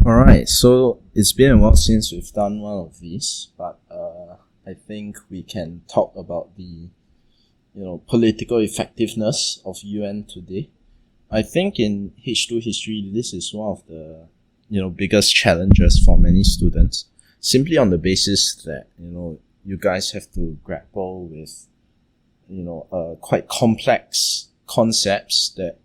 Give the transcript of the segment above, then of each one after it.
Alright, so it's been a while since we've done one of these, but I think we can talk about the political effectiveness of UN today. I think in H2 history, this is one of the biggest challenges for many students, simply on the basis that you guys have to grapple with quite complex concepts that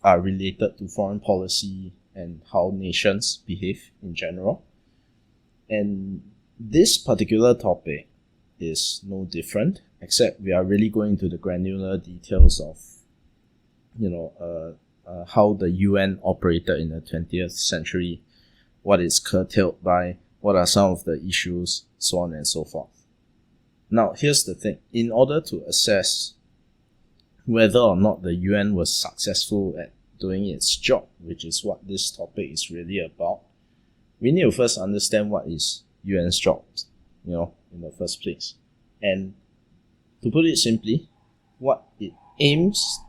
are related to foreign policy and how nations behave in general. And this particular topic is no different, except we are really going into the granular details of how the UN operated in the 20th century, what is curtailed by, what are some of the issues, so on and so forth. Now, here's the thing. In order to assess whether or not the UN was successful at doing its job, which is what this topic is really about, we need to first understand what is UN's job, in the first place. And to put it simply, what it aims,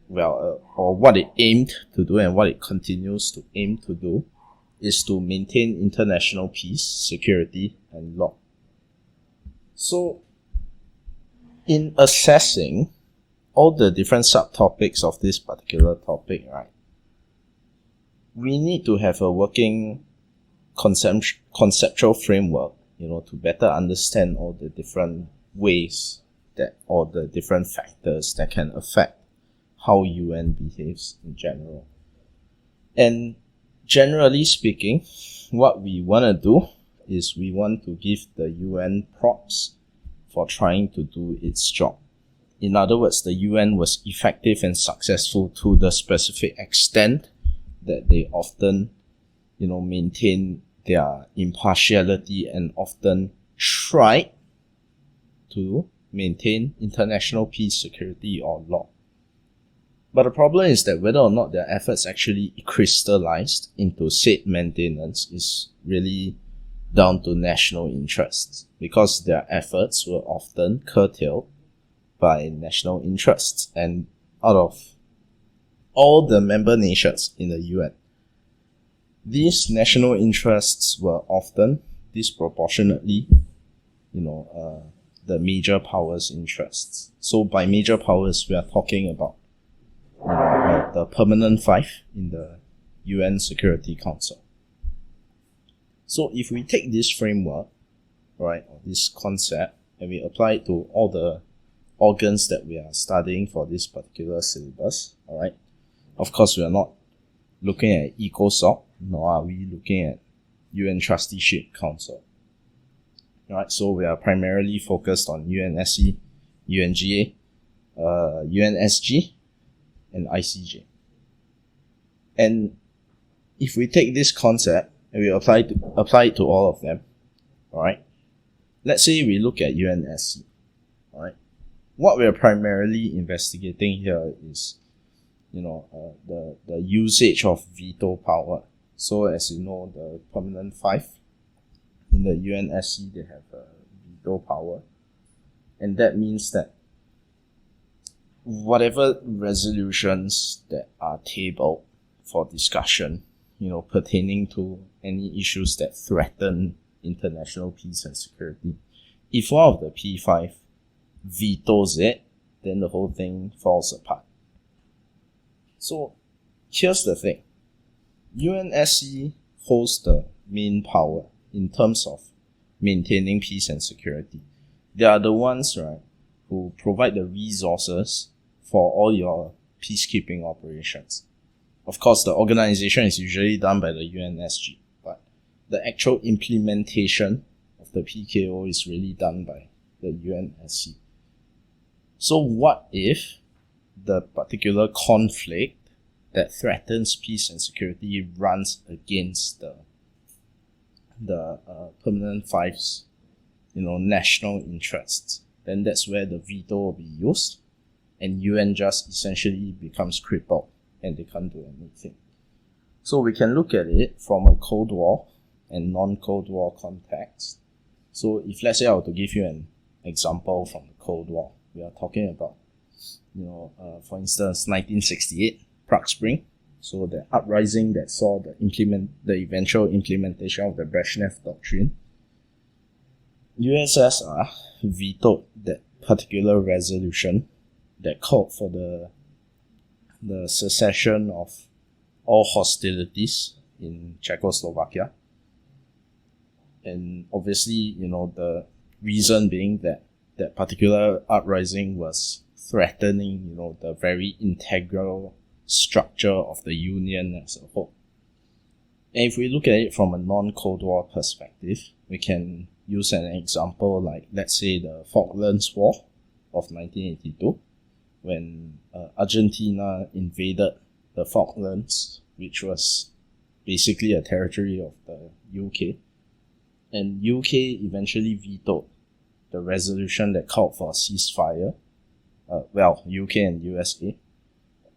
or what it aimed to do and what it continues to aim to do is to maintain international peace, security, and law. So, in assessing all the different subtopics of this particular topic, right, we need to have a working conceptual framework, to better understand all the different ways or the different factors that can affect how UN behaves in general. And generally speaking, what we want to do is we want to give the UN props for trying to do its job. In other words, the UN was effective and successful to the specific extent that they often, maintain their impartiality and often tried to maintain international peace, security, or law. But the problem is that whether or not their efforts actually crystallized into said maintenance is really down to national interests, because their efforts were often curtailed by national interests. And out of all the member nations in the UN, these national interests were often disproportionately, the major powers' interests. So by major powers, we are talking about the permanent five in the UN Security Council. So if we take this framework, right, or this concept, and we apply it to all the organs that we are studying for this particular syllabus, alright? Of course, we are not looking at ECOSOC, nor are we looking at UN Trusteeship Council. Alright, so we are primarily focused on UNSC, UNGA, UNSG, and ICJ. And if we take this concept and we apply it to all of them, alright? Let's say we look at UNSC, alright? What we're primarily investigating here is, the usage of veto power. So as you know, the permanent five in the UNSC, they have a veto power. And that means that whatever resolutions that are tabled for discussion, pertaining to any issues that threaten international peace and security, if one of the P5 vetoes it, then the whole thing falls apart. So here's the thing. UNSC holds the main power in terms of maintaining peace and security. They are the ones, right, who provide the resources for all your peacekeeping operations. Of course, the organization is usually done by the UNSG, but the actual implementation of the PKO is really done by the UNSC. So what if the particular conflict that threatens peace and security runs against the permanent five's national interests? Then that's where the veto will be used, and UN just essentially becomes crippled and they can't do anything. So we can look at it from a Cold War and non-Cold War context. So if let's say I were to give you an example from the Cold War, we are talking about, for instance, 1968, Prague Spring, So the uprising that saw the eventual implementation of the Brezhnev Doctrine, USSR vetoed that particular resolution that called for the cessation of all hostilities in Czechoslovakia. And obviously, the reason being that that particular uprising was threatening, the very integral structure of the Union as a whole. And if we look at it from a non-Cold War perspective, we can use an example like, let's say, the Falklands War of 1982, when Argentina invaded the Falklands, which was basically a territory of the UK. And UK eventually vetoed the resolution that called for a ceasefire. UK and USA.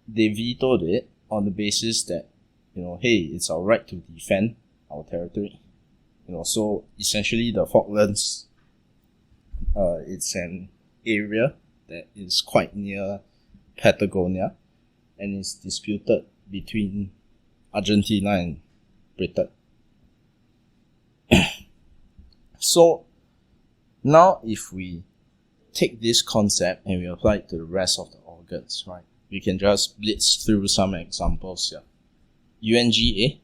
They vetoed it on the basis that, hey, it's our right to defend our territory. So essentially the Falklands, it's an area that is quite near Patagonia and is disputed between Argentina and Britain. So now if we take this concept and we apply it to the rest of the organs, right? We can just blitz through some examples here. UNGA,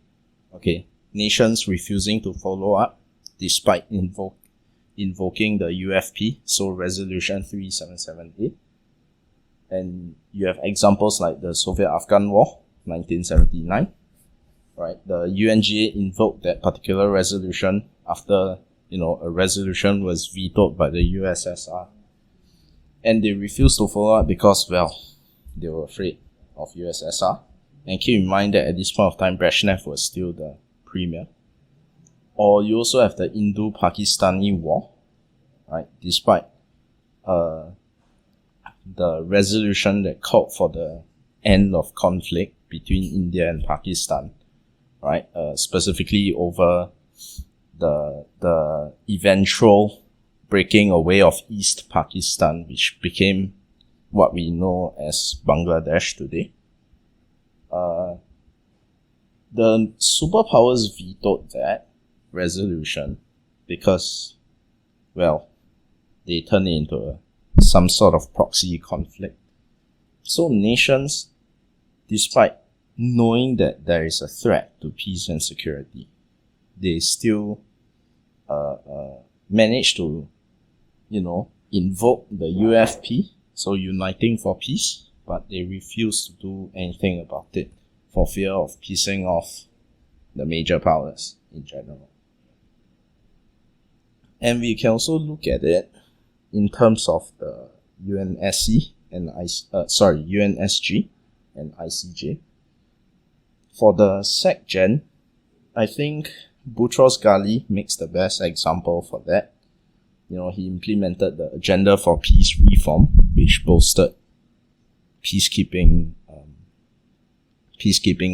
okay, nations refusing to follow up despite invoking the UFP, so Resolution 377A. And you have examples like the Soviet-Afghan War, 1979, right? The UNGA invoked that particular resolution after, a resolution was vetoed by the USSR. And they refused to follow up because, they were afraid of USSR. And keep in mind that at this point of time, Brezhnev was still the premier. Or you also have the Indo-Pakistani War, right? Despite the resolution that called for the end of conflict between India and Pakistan, right? Specifically over the eventual breaking away of East Pakistan, which became what we know as Bangladesh today. The superpowers vetoed that resolution because, they turned it into some sort of proxy conflict. So nations, despite knowing that there is a threat to peace and security, they still manage to, invoke the UFP, so Uniting for Peace, but they refuse to do anything about it for fear of pissing off the major powers in general. And we can also look at it in terms of the UNSC and UNSG and ICJ. For the SecGen, I think Boutros Ghali makes the best example for that. He implemented the Agenda for Peace reform, which boasted peacekeeping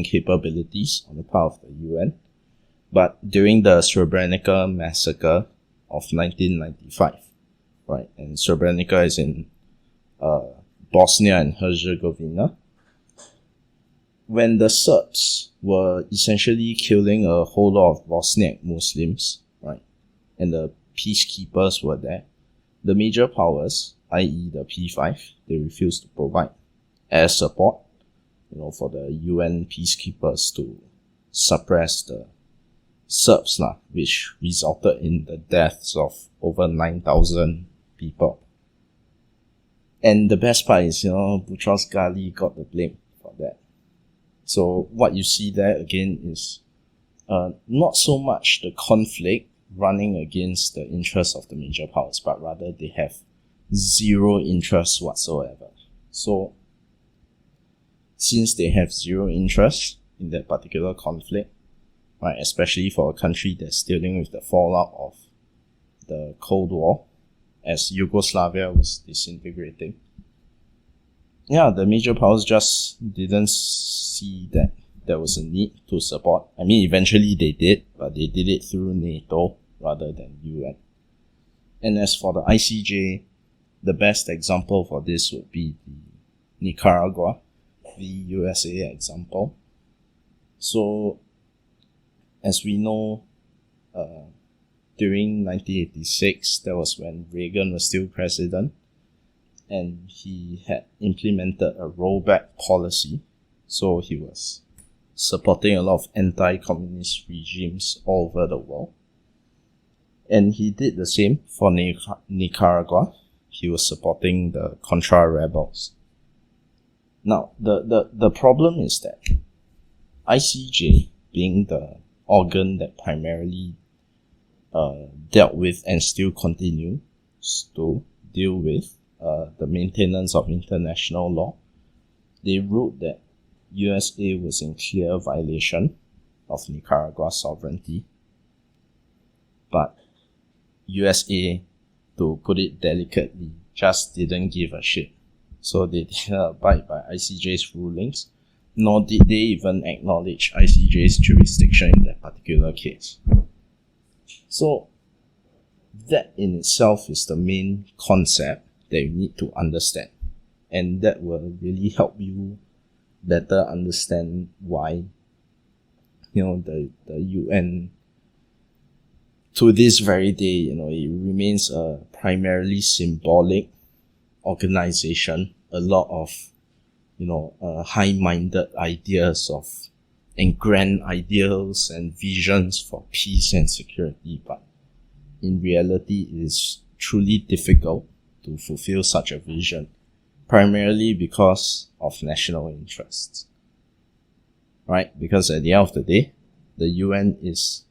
capabilities on the part of the UN. But during the Srebrenica massacre of 1995, right, and Srebrenica is in Bosnia and Herzegovina, when the Serbs were essentially killing a whole lot of Bosniak Muslims, right, and the peacekeepers were there, the major powers, i.e. the P5, they refused to provide air support, for the UN peacekeepers to suppress the Serbs, which resulted in the deaths of over 9,000 people. And the best part is, Boutros Ghali got the blame for that. So what you see there again is not so much the conflict running against the interests of the major powers, but rather they have zero interest whatsoever. So since they have zero interest in that particular conflict, right, especially for a country that's dealing with the fallout of the Cold War, as Yugoslavia was disintegrating, the major powers just didn't see that there was a need to support. I mean, eventually they did, but they did it through NATO rather than UN. And as for the ICJ, the best example for this would be the Nicaragua v USA example. So, as we know, during 1986, that was when Reagan was still president, and he had implemented a rollback policy. So he was supporting a lot of anti-communist regimes all over the world. And he did the same for Nicaragua. He was supporting the Contra rebels. Now, the problem is that ICJ, being the organ that primarily dealt with and still continues to deal with the maintenance of international law, they ruled that USA was in clear violation of Nicaragua's sovereignty. But USA, to put it delicately, just didn't give a shit. So they didn't abide by ICJ's rulings, nor did they even acknowledge ICJ's jurisdiction in that particular case. So that in itself is the main concept that you need to understand. And that will really help you better understand why, the UN, to this very day, it remains a primarily symbolic organization. A lot of, high-minded ideas and grand ideals and visions for peace and security, but in reality, it is truly difficult to fulfill such a vision, primarily because of national interests. Right? Because at the end of the day, the UN is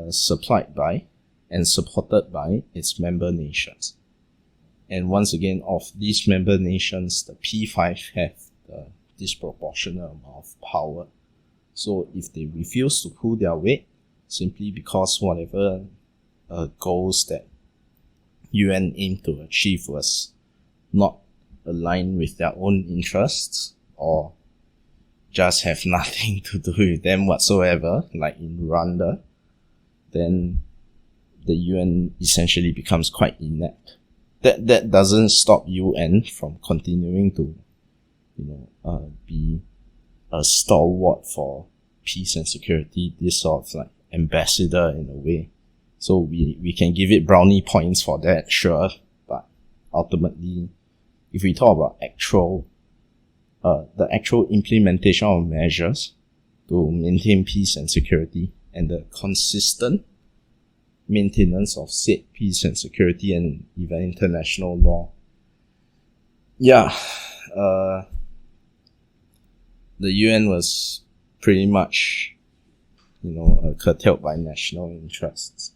supplied by and supported by its member nations. And once again, of these member nations, the P5 have the disproportionate amount of power. So if they refuse to pull their weight, simply because whatever goals that UN aimed to achieve was not aligned with their own interests, or just have nothing to do with them whatsoever, like in Rwanda, then the UN essentially becomes quite inept. That doesn't stop UN from continuing to, be a stalwart for peace and security, this sort of like ambassador in a way. So we can give it brownie points for that, sure, but ultimately, if we talk about the actual implementation of measures to maintain peace and security and the consistent maintenance of said peace and security and even international law, the UN was pretty much, curtailed by national interests.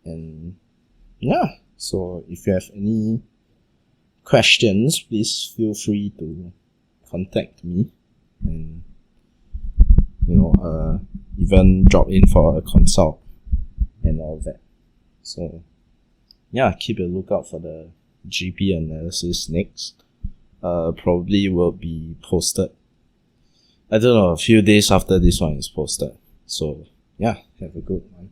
And so if you have any questions, please feel free to contact me and, even drop in for a consult and all that. So, keep a lookout for the GP analysis next. Probably will be posted, I don't know, a few days after this one is posted. So, have a good one.